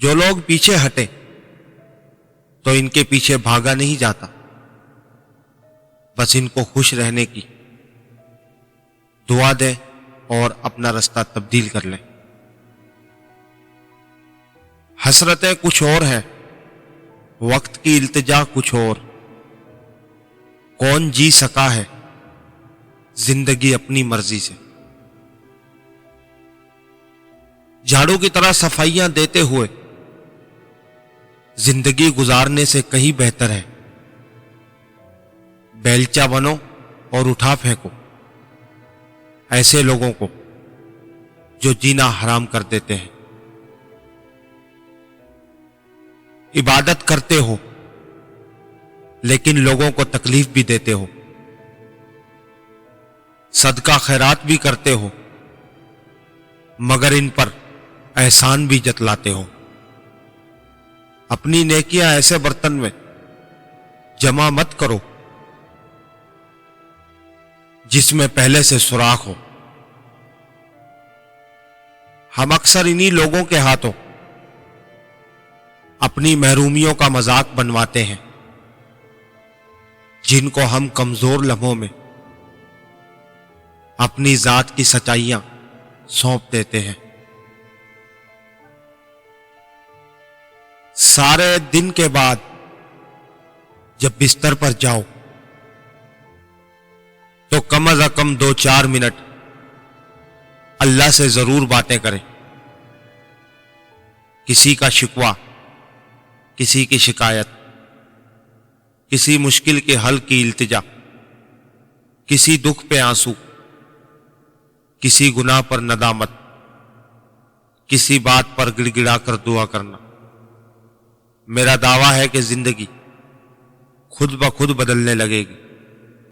جو لوگ پیچھے ہٹے تو ان کے پیچھے بھاگا نہیں جاتا، بس ان کو خوش رہنے کی دعا دیں اور اپنا رستہ تبدیل کر لیں۔ حسرتیں کچھ اور ہیں، وقت کی التجا کچھ اور۔ کون جی سکا ہے زندگی اپنی مرضی سے؟ جھاڑو کی طرح صفائیاں دیتے ہوئے زندگی گزارنے سے کہیں بہتر ہے بیلچہ بنو اور اٹھا پھینکو ایسے لوگوں کو جو جینا حرام کر دیتے ہیں۔ عبادت کرتے ہو لیکن لوگوں کو تکلیف بھی دیتے ہو، صدقہ خیرات بھی کرتے ہو مگر ان پر احسان بھی جتلاتے ہو۔ اپنی نیکیاں ایسے برتن میں جمع مت کرو جس میں پہلے سے سوراخ ہو۔ ہم اکثر انہی لوگوں کے ہاتھوں اپنی محرومیوں کا مذاق بنواتے ہیں جن کو ہم کمزور لمحوں میں اپنی ذات کی سچائیاں سونپ دیتے ہیں۔ سارے دن کے بعد جب بستر پر جاؤ تو کم از کم 2-4 منٹ اللہ سے ضرور باتیں کریں۔ کسی کا شکوہ، کسی کی شکایت، کسی مشکل کے حل کی التجا، کسی دکھ پہ آنسو، کسی گناہ پر ندامت، کسی بات پر گڑ گڑا کر دعا کرنا۔ میرا دعویٰ ہے کہ زندگی خود بخود بدلنے لگے گی۔